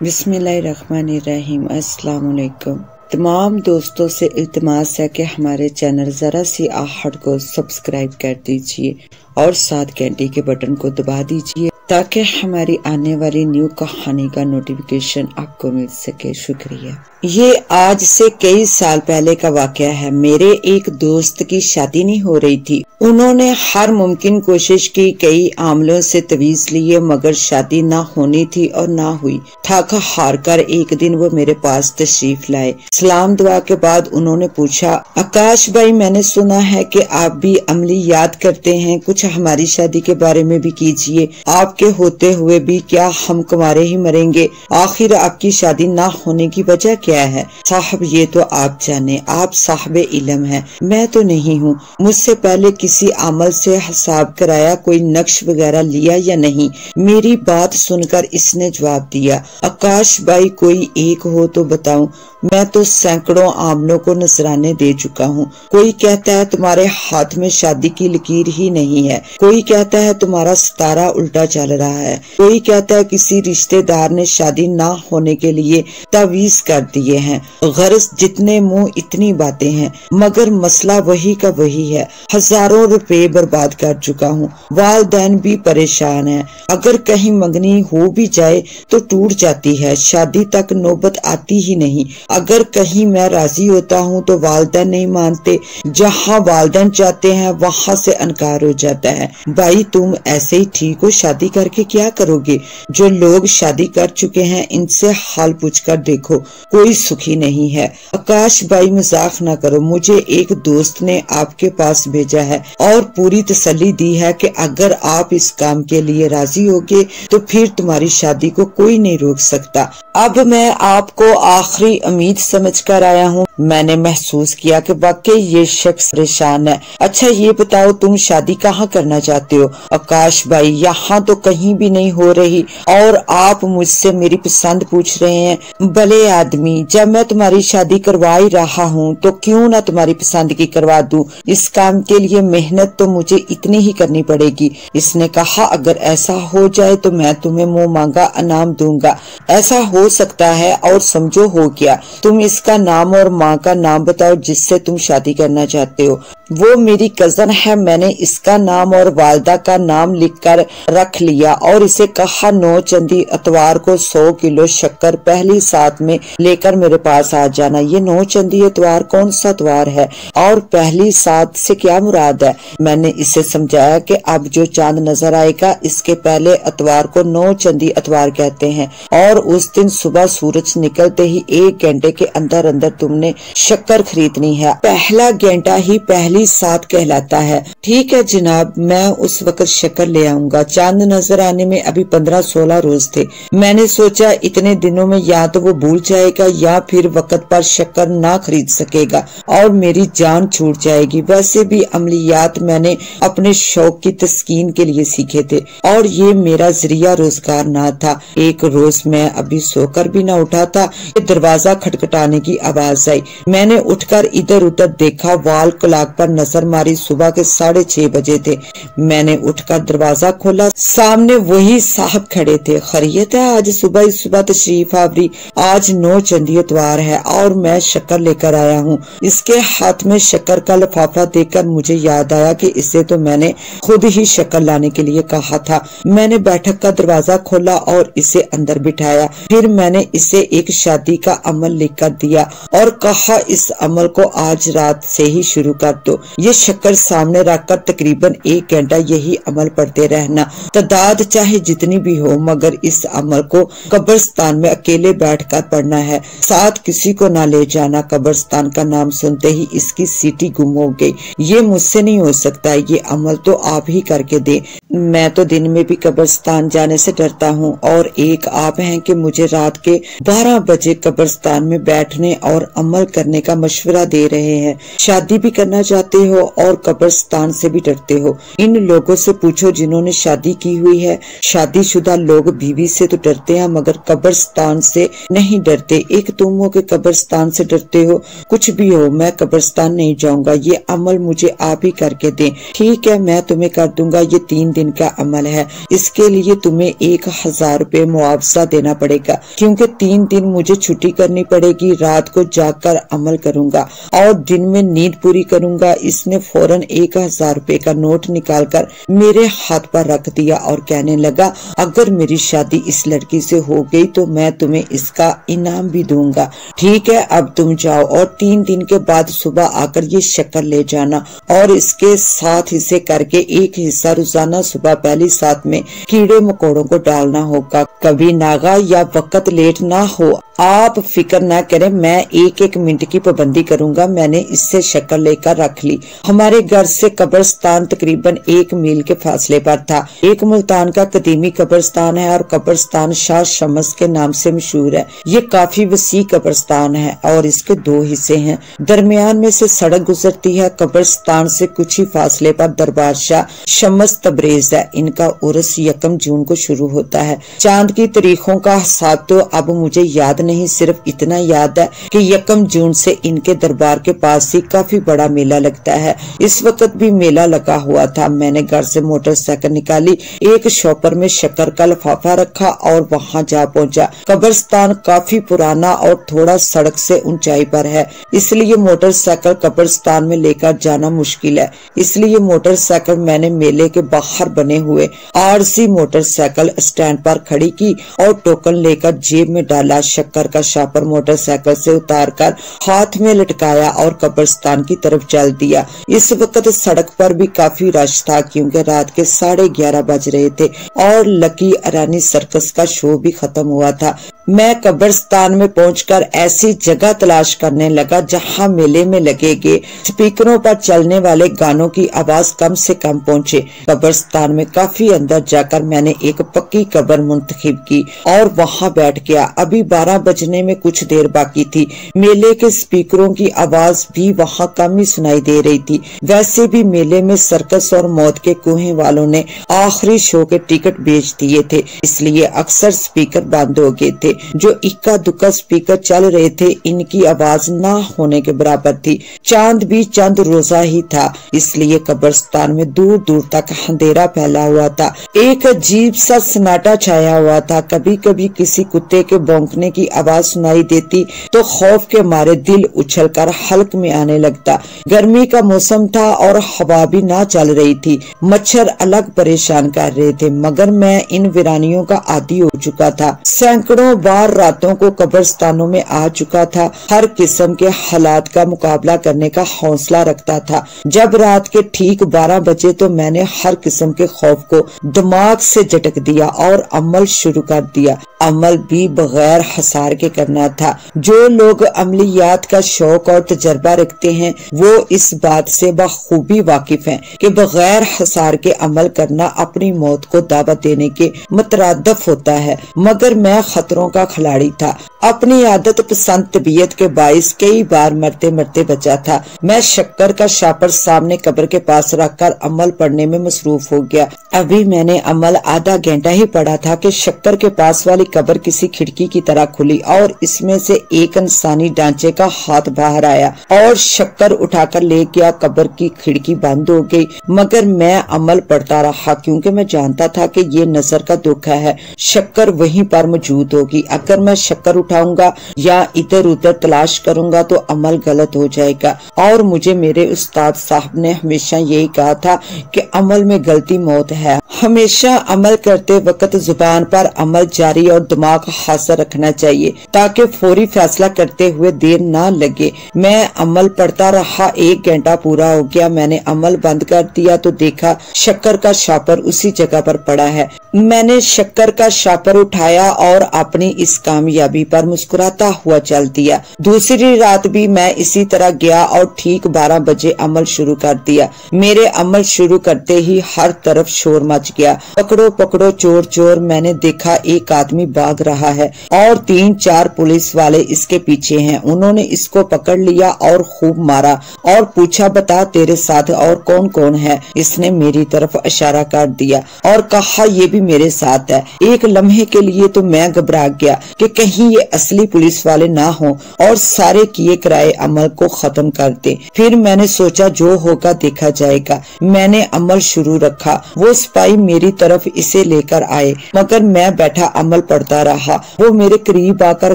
बिस्मिल्लाहिर्रहमानिर्रहीम। अस्सलाम वालेकुम। तमाम दोस्तों से इल्तिमास है कि हमारे चैनल ज़रा सी आहट को सब्सक्राइब कर दीजिए और साथ घंटी के बटन को दबा दीजिए ताकि हमारी आने वाली न्यू कहानी का नोटिफिकेशन आपको मिल सके। शुक्रिया। ये आज से कई साल पहले का वाकया है। मेरे एक दोस्त की शादी नहीं हो रही थी। उन्होंने हर मुमकिन कोशिश की, कई आमलों से तवीज लिए, मगर शादी ना होनी थी और ना हुई। थक हार कर एक दिन वो मेरे पास तशरीफ लाए। सलाम दुआ के बाद उन्होंने पूछा, आकाश भाई, मैंने सुना है कि आप भी अमली याद करते हैं, कुछ हमारी शादी के बारे में भी कीजिए। आपके होते हुए भी क्या हम कुंवारे ही मरेंगे? आखिर आपकी शादी ना होने की वजह क्या है? साहब, ये तो आप जाने, आप साहब इल्म हैं, मैं तो नहीं हूँ। मुझसे पहले किसी अमल से हिसाब कराया, कोई नक्श वगैरह लिया या नहीं? मेरी बात सुनकर इसने जवाब दिया, आकाश भाई, कोई एक हो तो बताऊं। मैं तो सैकड़ों आमलों को नजराने दे चुका हूँ। कोई कहता है तुम्हारे हाथ में शादी की लकीर ही नहीं है, कोई कहता है तुम्हारा सितारा उल्टा चल रहा है, कोई कहता है किसी रिश्तेदार ने शादी ना होने के लिए तावीज कर दिए हैं। गर्ज जितने मुंह इतनी बातें हैं, मगर मसला वही का वही है। हजारों रुपए बर्बाद कर चुका हूँ। वालिदैन भी परेशान है। अगर कहीं मंगनी हो भी जाए तो टूट जाती है, शादी तक नौबत आती ही नहीं। अगर कहीं मैं राजी होता हूँ तो वालिदैन नहीं मानते, जहाँ वालिदैन चाहते हैं वहाँ से इनकार हो जाता है। भाई, तुम ऐसे ही ठीक हो, शादी करके क्या करोगे? जो लोग शादी कर चुके हैं इनसे हाल पूछकर देखो, कोई सुखी नहीं है। आकाश भाई, मजाक ना करो, मुझे एक दोस्त ने आपके पास भेजा है और पूरी तसल्ली दी है कि अगर आप इस काम के लिए राजी होगे तो फिर तुम्हारी शादी को कोई नहीं रोक सकता। अब मैं आपको आखिरी उम्मीद समझकर आया हूँ। मैंने महसूस किया कि वाकई ये शख्स परेशान है। अच्छा ये बताओ, तुम शादी कहाँ करना चाहते हो? आकाश भाई, यहाँ तो कहीं भी नहीं हो रही और आप मुझसे मेरी पसंद पूछ रहे हैं। भले आदमी, जब मैं तुम्हारी शादी करवा ही रहा हूँ तो क्यों ना तुम्हारी पसंद की करवा दूं। इस काम के लिए मेहनत तो मुझे इतनी ही करनी पड़ेगी। इसने कहा, अगर ऐसा हो जाए तो मैं तुम्हें मुंह मांगा इनाम दूंगा। ऐसा हो सकता है, और समझो हो गया। तुम इसका नाम और माँ का नाम बताओ जिससे तुम शादी करना चाहते हो। वो मेरी कजन है। मैंने इसका नाम और वालदा का नाम लिखकर रख लिया और इसे कहा 9 चंदी इतवार को 100 किलो शक्कर पहली साथ में लेकर मेरे पास आ जाना। ये 9 चंदी इतवार कौन सा इतवार है और पहली साथ से क्या मुराद है? मैंने इसे समझाया कि अब जो चांद नजर आएगा इसके पहले इतवार को 9 चंदी इतवार कहते हैं और उस दिन सुबह सूरज निकलते ही 1 घंटे के अंदर अंदर तुमने शक्कर खरीदनी है। पहला घंटा ही पहली साथ कहलाता है। ठीक है जनाब, मैं उस वक्त शक्कर ले आऊंगा। चांद नजर आने में अभी 15-16 रोज थे। मैंने सोचा इतने दिनों में या तो वो भूल जाएगा या फिर वक्त पर शक्कर ना खरीद सकेगा और मेरी जान छूट जाएगी। वैसे भी अमलियात मैंने अपने शौक की तस्कीन के लिए सीखे थे और ये मेरा जरिया रोजगार ना था। एक रोज मैं अभी सोकर भी ना उठा था, दरवाजा खटखटाने की आवाज आई। मैंने उठकर इधर उधर देखा, वाल क्लॉक पर नजर मारी। सुबह के 6:30 बजे थे। मैंने उठकर दरवाजा खोला, सामने वही साहब खड़े थे। खैरियत है? आज सुबह तशरीफ आवरी। आज 9 चंदी इतवार है और मैं शक्कर लेकर आया हूँ। इसके हाथ में शक्कर का लिफाफा देखकर मुझे याद आया कि इसे तो मैंने खुद ही शक्कर लाने के लिए कहा था। मैंने बैठक का दरवाजा खोला और इसे अंदर बिठाया। फिर मैंने इसे एक शादी का अमल लिख कर दिया और कहा, इस अमल को आज रात से ही शुरू कर दो। ये शक्कर सामने रखकर तकरीबन 1 घंटा यही अमल पढ़ते रहना, तादाद चाहे जितनी भी हो, मगर इस अमल को कब्रिस्तान में अकेले बैठकर पढ़ना है, साथ किसी को ना ले जाना। कब्रिस्तान का नाम सुनते ही इसकी सीटी गुम हो गई। ये मुझसे नहीं हो सकता, ये अमल तो आप ही करके दे। मैं तो दिन में भी कब्रिस्तान जाने से डरता हूँ और एक आप हैं कि मुझे रात के 12 बजे कब्रिस्तान में बैठने और अमल करने का मशवरा दे रहे हैं। शादी भी करना चाहते हो और कब्रिस्तान से भी डरते हो। इन लोगों से पूछो जिन्होंने शादी की हुई है। शादीशुदा लोग बीवी से तो डरते हैं मगर कब्रिस्तान से नहीं डरते। एक तुम हो कि कब्रिस्तान से डरते हो। कुछ भी हो, मैं कब्रिस्तान नहीं जाऊंगा। ये अमल मुझे आप ही करके दें। ठीक है, मैं तुम्हें कर दूंगा। ये 3 दिन दिन का अमल है। इसके लिए तुम्हें 1000 रुपए मुआवजा देना पड़ेगा, क्योंकि 3 दिन मुझे छुट्टी करनी पड़ेगी। रात को जाकर अमल करूंगा और दिन में नींद पूरी करूंगा। इसने फौरन 1000 रुपए का नोट निकालकर मेरे हाथ पर रख दिया और कहने लगा, अगर मेरी शादी इस लड़की से हो गई तो मैं तुम्हें इसका इनाम भी दूंगा। ठीक है, अब तुम जाओ और 3 दिन के बाद सुबह आकर ये शक्कर ले जाना और इसके 7 हिस्से करके 1 हिस्सा रोजाना सुबह पहली साथ में कीड़े मकोड़ों को डालना होगा। कभी नागा या वक्त लेट ना हो। आप फिक्र ना करें, मैं 1-1 मिनट की पाबंदी करूंगा। मैंने इससे शक्कर लेकर रख ली। हमारे घर से कब्रिस्तान तकरीबन 1 मील के फासले पर था। एक मुल्तान का कदीमी कब्रिस्तान है और कब्रिस्तान शाह शम्स के नाम से मशहूर है। ये काफी वसी कब्रिस्तान है और इसके 2 हिस्से हैं। दरमियान में से सड़क गुजरती है। कब्रिस्तान से कुछ ही फासले पर दरबार शाह शम्स तबरेज है। इनका उर्स 1 जून को शुरू होता है। चांद की तारीखों का हिसाब तो अब मुझे याद नहीं, सिर्फ इतना याद है कि 1 जून से इनके दरबार के पास ही काफी बड़ा मेला लगता है। इस वक्त भी मेला लगा हुआ था। मैंने घर से मोटरसाइकिल निकाली, एक शॉपर में शक्कर का लिफाफा रखा और वहां जा पहुंचा। कब्रिस्तान काफी पुराना और थोड़ा सड़क से ऊंचाई पर है, इसलिए मोटरसाइकिल कब्रिस्तान में लेकर जाना मुश्किल है। इसलिए मोटरसाइकिल मैंने मेले के बाहर बने हुए आरसी मोटरसाइकिल स्टैंड पर खड़ी की और टोकन लेकर जेब में डाला। शक्कर का शॉपर मोटरसाइकिल से उतारकर हाथ में लटकाया और कब्रिस्तान की तरफ चल दिया। इस वक्त सड़क पर भी काफी रश था, क्योंकि रात के 11:30 बज रहे थे और लकी अरानी सर्कस का शो भी खत्म हुआ था। मैं कब्रिस्तान में पहुंचकर ऐसी जगह तलाश करने लगा जहां मेले में लगेगे स्पीकरों पर चलने वाले गानों की आवाज कम से कम पहुंचे। कब्रिस्तान में काफी अंदर जाकर मैंने एक पक्की कब्र मुंतखब की और वहां बैठ गया। अभी 12 बजने में कुछ देर बाकी थी। मेले के स्पीकरों की आवाज भी वहां कम ही सुनाई दे रही थी। वैसे भी मेले में सर्कस और मौत के कुएं वालों ने आखिरी शो के टिकट बेच दिए थे, इसलिए अक्सर स्पीकर बंद हो गए थे। जो इक्का दुक्का स्पीकर चल रहे थे, इनकी आवाज ना होने के बराबर थी। चांद भी चंद रोजा ही था, इसलिए कब्रिस्तान में दूर दूर तक अंधेरा फैला हुआ था। एक अजीब सा सन्नाटा छाया हुआ था। कभी कभी किसी कुत्ते के भौंकने की आवाज सुनाई देती तो खौफ के मारे दिल उछलकर हल्क में आने लगता। गर्मी का मौसम था और हवा भी ना चल रही थी। मच्छर अलग परेशान कर रहे थे, मगर मैं इन वीरानियों का आदी हो चुका था। सैकड़ों बार रातों को कब्रिस्तानों में आ चुका था। हर किस्म के हालात का मुकाबला करने का हौसला रखता था। जब रात के ठीक 12 बजे तो मैंने हर किस्म के खौफ को दिमाग से झटक दिया और अमल शुरू कर दिया। अमल भी बगैर हसार के करना था। जो लोग अमलियात का शौक और तजर्बा रखते हैं वो इस बात से बखूबी वाकिफ हैं कि बगैर हसार के अमल करना अपनी मौत को दावत देने के मुतरादफ होता है। मगर मैं खतरों का खिलाड़ी था। अपनी आदत पसंद तबीयत के बाइस कई बार मरते मरते बचा था। मैं शक्कर का शॉपर सामने कब्र के पास रखकर अमल पढ़ने में मसरूफ हो गया। अभी मैंने अमल आधा घंटा ही पढ़ा था कि शक्कर के पास वाली कब्र किसी खिड़की की तरह खुली और इसमें से एक इंसानी ढांचे का हाथ बाहर आया और शक्कर उठाकर ले गया। कब्र की खिड़की बंद हो गई, मगर मैं अमल पढ़ता रहा, क्योंकि मैं जानता था कि ये नजर का धोखा है। शक्कर वहीं पर मौजूद होगी। अगर मैं शक्कर उठाऊंगा या इधर उधर तलाश करूंगा तो अमल गलत हो जाएगा। और मुझे मेरे उस्ताद साहब ने हमेशा यही कहा था कि अमल में गलती मौत है। हमेशा अमल करते वक्त जुबान पर अमल जारी और दिमाग हाजिर रखना चाहिए ताकि फौरी फैसला करते हुए देर ना लगे। मैं अमल पढ़ता रहा। 1 घंटा पूरा हो गया। मैंने अमल बंद कर दिया तो देखा शक्कर का शॉपर उसी जगह पर पड़ा है। मैंने शक्कर का शॉपर उठाया और अपनी इस कामयाबी पर मुस्कुराता हुआ चल दिया। दूसरी रात भी मैं इसी तरह गया और ठीक 12 बजे अमल शुरू कर दिया। मेरे अमल शुरू करते ही हर तरफ शोर मच गया। पकड़ो पकड़ो चोर चोर। मैंने देखा एक आदमी भाग रहा है और 3-4 पुलिस वाले इसके पीछे हैं। उन्होंने इसको पकड़ लिया और खूब मारा और पूछा, बता तेरे साथ और कौन कौन है। इसने मेरी तरफ इशारा कर दिया और कहा, ये भी मेरे साथ है। एक लम्हे के लिए तो मैं घबरा गया कि कहीं ये असली पुलिस वाले ना हो और सारे किए कराए अमल को खत्म कर दे। फिर मैंने सोचा जो होगा देखा जाएगा। मैंने अमल शुरू रखा। वो सिपाही मेरी तरफ इसे लेकर आए, मगर मैं बैठा अमल पढ़ता रहा। वो मेरे करीब आकर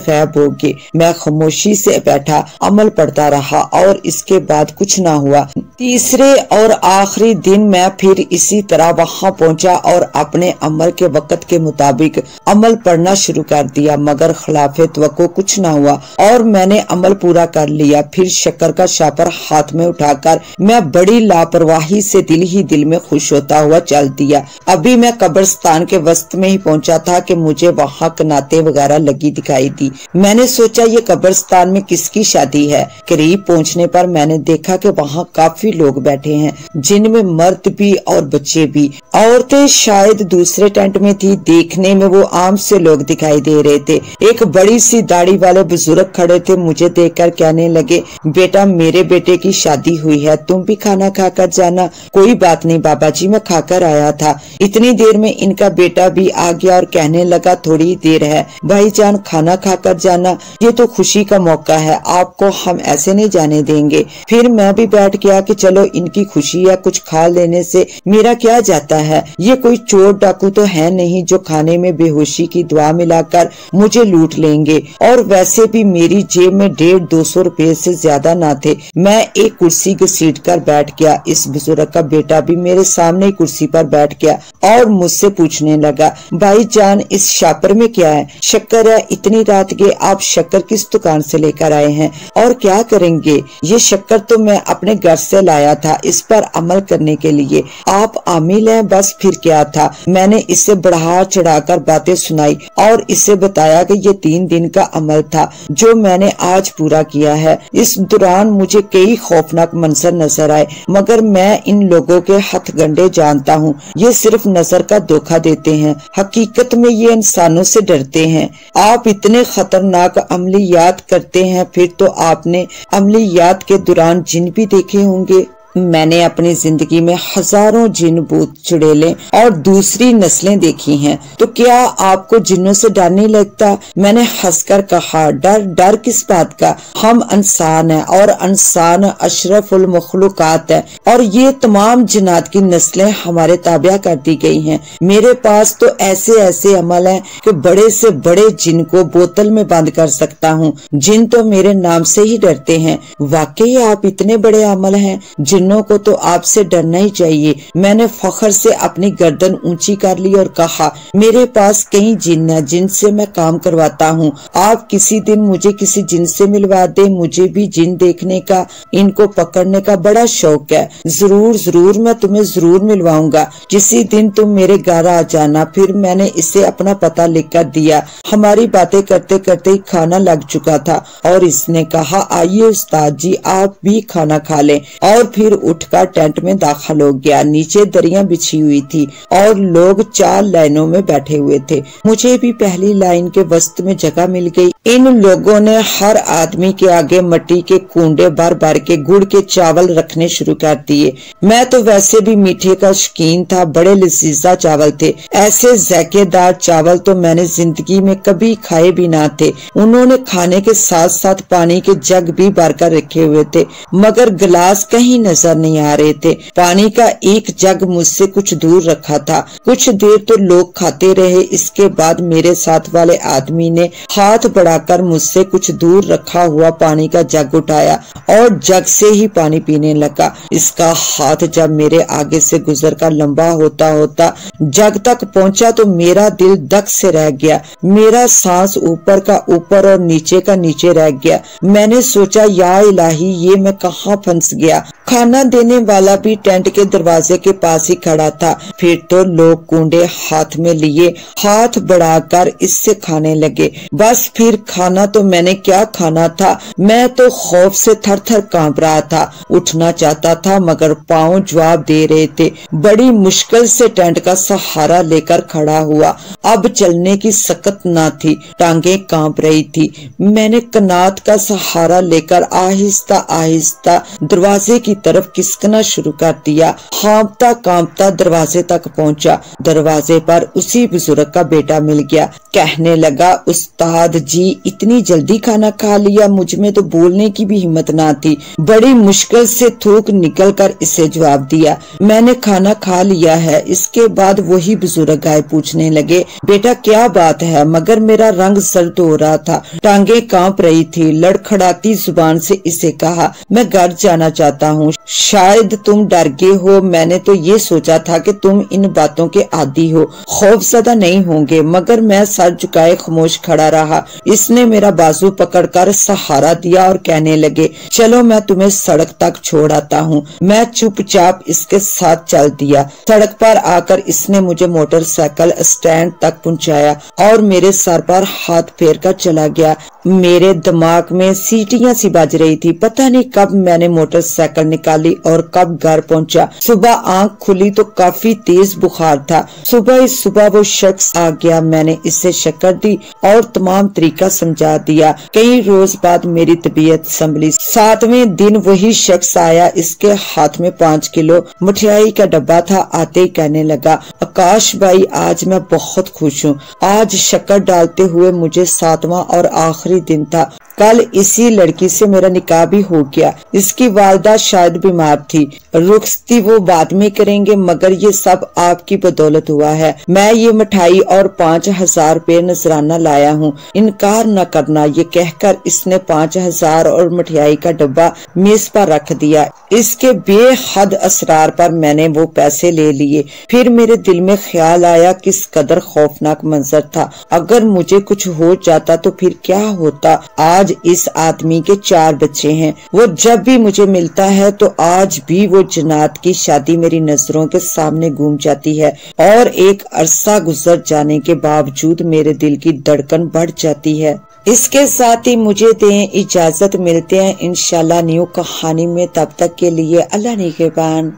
गायब हो गए। मैं खामोशी से बैठा अमल पढ़ता रहा और इसके बाद कुछ ना हुआ। तीसरे और आखिरी दिन मैं फिर इसी तरह वहाँ पहुँचा और अपने अमल के वक्त के मुताबिक अमल पढ़ना शुरू कर दिया, मगर खिलाफे तवक्को कुछ ना हुआ और मैंने अमल पूरा कर लिया। फिर शक्कर का शापर हाथ में उठाकर मैं बड़ी लापरवाही से दिल ही दिल में खुश होता हुआ चल दिया। अभी मैं कब्रिस्तान के वस्त में ही पहुंचा था कि मुझे वहाँ कनाते वगैरह लगी दिखाई दी। मैंने सोचा ये कब्रिस्तान में किसकी शादी है। करीब पहुँचने पर मैंने देखा कि वहाँ काफी लोग बैठे हैं, जिनमें मर्द भी और बच्चे भी। औरतें शायद दूसरे टेंट में थी। देखने में वो आम से लोग दिखाई दे रहे थे। एक बड़ी सी दाढ़ी वाले बुजुर्ग खड़े थे। मुझे देखकर कहने लगे, बेटा मेरे बेटे की शादी हुई है, तुम भी खाना खाकर जाना। कोई बात नहीं बाबा जी, मैं खाकर आया था। इतनी देर में इनका बेटा भी आ गया और कहने लगा, थोड़ी देर है भाईजान, खाना खाकर जाना, ये तो खुशी का मौका है, आपको हम ऐसे नहीं जाने देंगे। फिर मैं भी बैठ गया कि चलो इनकी खुशी है, कुछ खा लेने से मेरा क्या जाता है। ये कोई चोर डाकू तो है नहीं जो खाने में बेहोशी की दवा मिलाकर मुझे लूट लेंगे। और वैसे भी मेरी जेब में 150-200 रुपए से ज्यादा ना थे। मैं एक कुर्सी घसीट कर बैठ गया। इस बुजुर्ग का बेटा भी मेरे सामने ही कुर्सी पर बैठ गया और मुझसे पूछने लगा, भाईजान इस शापर में क्या है? शक्कर है, इतनी रात के आप शक्कर किस दुकान से लेकर आए हैं और क्या करेंगे? ये शक्कर तो मैं अपने घर से लाया था इस पर अमल करने के लिए। आप आमिल हैं, बस फिर क्या था। मैंने इसे बढ़ा चढ़ाकर बातें सुनाई और इसे बताया कि ये 3 दिन का अमल था जो मैंने आज पूरा किया है। इस दौरान मुझे कई खौफनाक मंजर नजर आए, मगर मैं इन लोगों के हथगंडे जानता हूँ। ये सिर्फ नजर का धोखा देते हैं, हकीकत में ये इंसानों से डरते हैं। आप इतने खतरनाक अमलियात करते हैं, फिर तो आपने अमलियात के दौरान जिन भी देखे होंगे। मैंने अपनी जिंदगी में हजारों जिन, भूत, चुड़ैलें और दूसरी नस्लें देखी हैं, तो क्या आपको जिन्नों से डर नहीं लगता? मैंने हंसकर कहा, डर किस बात का? हम इंसान हैं और इंसान अशरफुल मखलूकात है और ये तमाम जिन्नात की नस्लें हमारे ताबिया कर दी गई हैं। मेरे पास तो ऐसे अमल हैं कि बड़े से बड़े जिन को बोतल में बंद कर सकता हूँ। जिन तो मेरे नाम से ही डरते हैं। वाकई आप इतने बड़े अमल हैं, जिन्नों को तो आपसे डरना ही चाहिए। मैंने फख्र से अपनी गर्दन ऊंची कर ली और कहा, मेरे पास कई जिन हैं जिनसे मैं काम करवाता हूँ। आप किसी दिन मुझे किसी जिन से मिलवा दे, मुझे भी जिन देखने का, इनको पकड़ने का बड़ा शौक है। जरूर मैं तुम्हें जरूर मिलवाऊंगा। किसी दिन तुम मेरे घर आ जाना। फिर मैंने इसे अपना पता लिख कर दिया। हमारी बातें करते करते ही खाना लग चुका था और इसने कहा, आइए उस्ताद जी आप भी खाना खा लें। और फिर उठकर टेंट में दाखिल हो गया। नीचे दरियां बिछी हुई थी और लोग 4 लाइनों में बैठे हुए थे। मुझे भी पहली लाइन के वस्त में जगह मिल गई। इन लोगों ने हर आदमी के आगे मिट्टी के कूंडे भर के गुड़ के चावल रखने शुरू कर दिए। मैं तो वैसे भी मीठे का शौकीन था। बड़े लजीजा चावल थे। ऐसे जायकेदार चावल तो मैंने जिंदगी में कभी खाए भी ना थे। उन्होंने खाने के साथ साथ पानी के जग भी भर कर रखे हुए थे, मगर गिलास कहीं नजर नहीं आ रहे थे। पानी का एक जग मुझसे कुछ दूर रखा था। कुछ देर तो लोग खाते रहे। इसके बाद मेरे साथ वाले आदमी ने हाथ बढ़ाकर मुझसे कुछ दूर रखा हुआ पानी का जग उठाया और जग से ही पानी पीने लगा। इसका हाथ जब मेरे आगे से गुजर कर लंबा होता होता जग तक पहुंचा तो मेरा दिल धक से रह गया। मेरा सांस ऊपर का ऊपर और नीचे का नीचे रह गया। मैंने सोचा, या इलाही ये मैं कहाँ फंस गया। खाना देने वाला भी टेंट के दरवाजे के पास ही खड़ा था। फिर तो लोग कूंडे हाथ में लिए हाथ बढ़ाकर इससे खाने लगे। बस फिर खाना तो मैंने क्या खाना था। मैं तो खौफ से थर थर कांप रहा था। उठना चाहता था मगर पांव जवाब दे रहे थे। बड़ी मुश्किल से टेंट का सहारा लेकर खड़ा हुआ। अब चलने की सकत ना थी, टांगे कांप रही थी। मैंने कनात का सहारा लेकर आहिस्ता आहिस्ता दरवाजे की तरफ तरफ खिसकना शुरू कर दिया। कांपता कांपता दरवाजे तक पहुंचा। दरवाजे पर उसी बुजुर्ग का बेटा मिल गया। कहने लगा, उस्ताद जी इतनी जल्दी खाना खा लिया? मुझ में तो बोलने की भी हिम्मत ना थी। बड़ी मुश्किल से थूक निकल कर इसे जवाब दिया, मैंने खाना खा लिया है। इसके बाद वही बुजुर्ग आए, पूछने लगे, बेटा क्या बात है? मगर मेरा रंग सर्द हो रहा था, टांगे कांप रही थी। लड़खड़ाती जुबान से इसे कहा, मैं घर जाना चाहता हूँ। शायद तुम डर गए हो। मैंने तो ये सोचा था कि तुम इन बातों के आदी हो, खौफजदा नहीं होंगे। मगर मैं सर झुकाए खामोश खड़ा रहा। इसने मेरा बाजू पकड़कर सहारा दिया और कहने लगे, चलो मैं तुम्हें सड़क तक छोड़ आता हूँ। मैं चुपचाप इसके साथ चल दिया। सड़क पर आकर इसने मुझे मोटरसाइकिल स्टैंड तक पहुँचाया और मेरे सर पर हाथ फेर कर चला गया। मेरे दिमाग में सीटियां सी बज रही थी। पता नहीं कब मैंने मोटरसाइकिल निकाली और कब घर पहुंचा। सुबह आंख खुली तो काफी तेज बुखार था। सुबह ही सुबह वो शख्स आ गया। मैंने इससे शक्कर दी और तमाम तरीका समझा दिया। कई रोज बाद मेरी तबीयत संभली। 7वें दिन वही शख्स आया। इसके हाथ में 5 किलो मिठाई का डब्बा था। आते ही कहने लगा, आकाश भाई आज मैं बहुत खुश हूँ। आज शक्कर डालते हुए मुझे 7वां और आखिरी दिन था। कल इसी लड़की से मेरा निकाह भी हो गया। इसकी वालिदा शायद बीमार थी। रुखसती वो बाद में करेंगे, मगर ये सब आपकी बदौलत हुआ है। मैं ये मिठाई और 5000 रुपए नजराना लाया हूँ, इनकार न करना। ये कहकर इसने 5000 और मिठाई का डब्बा मेज पर रख दिया। इसके बेहद असरार पर मैंने वो पैसे ले लिए। फिर मेरे दिल में ख्याल आया, किस कदर खौफनाक मंजर था। अगर मुझे कुछ हो जाता तो फिर क्या होता। आज इस आदमी के 4 बच्चे हैं। वो जब भी मुझे मिलता है तो आज भी वो जन्नत की शादी मेरी नजरों के सामने घूम जाती है और एक अरसा गुजर जाने के बावजूद मेरे दिल की धड़कन बढ़ जाती है। इसके साथ ही मुझे दें इजाजत। मिलते हैं इंशाल्लाह न्यू कहानी में। तब तक के लिए अल्लाह निगहबान।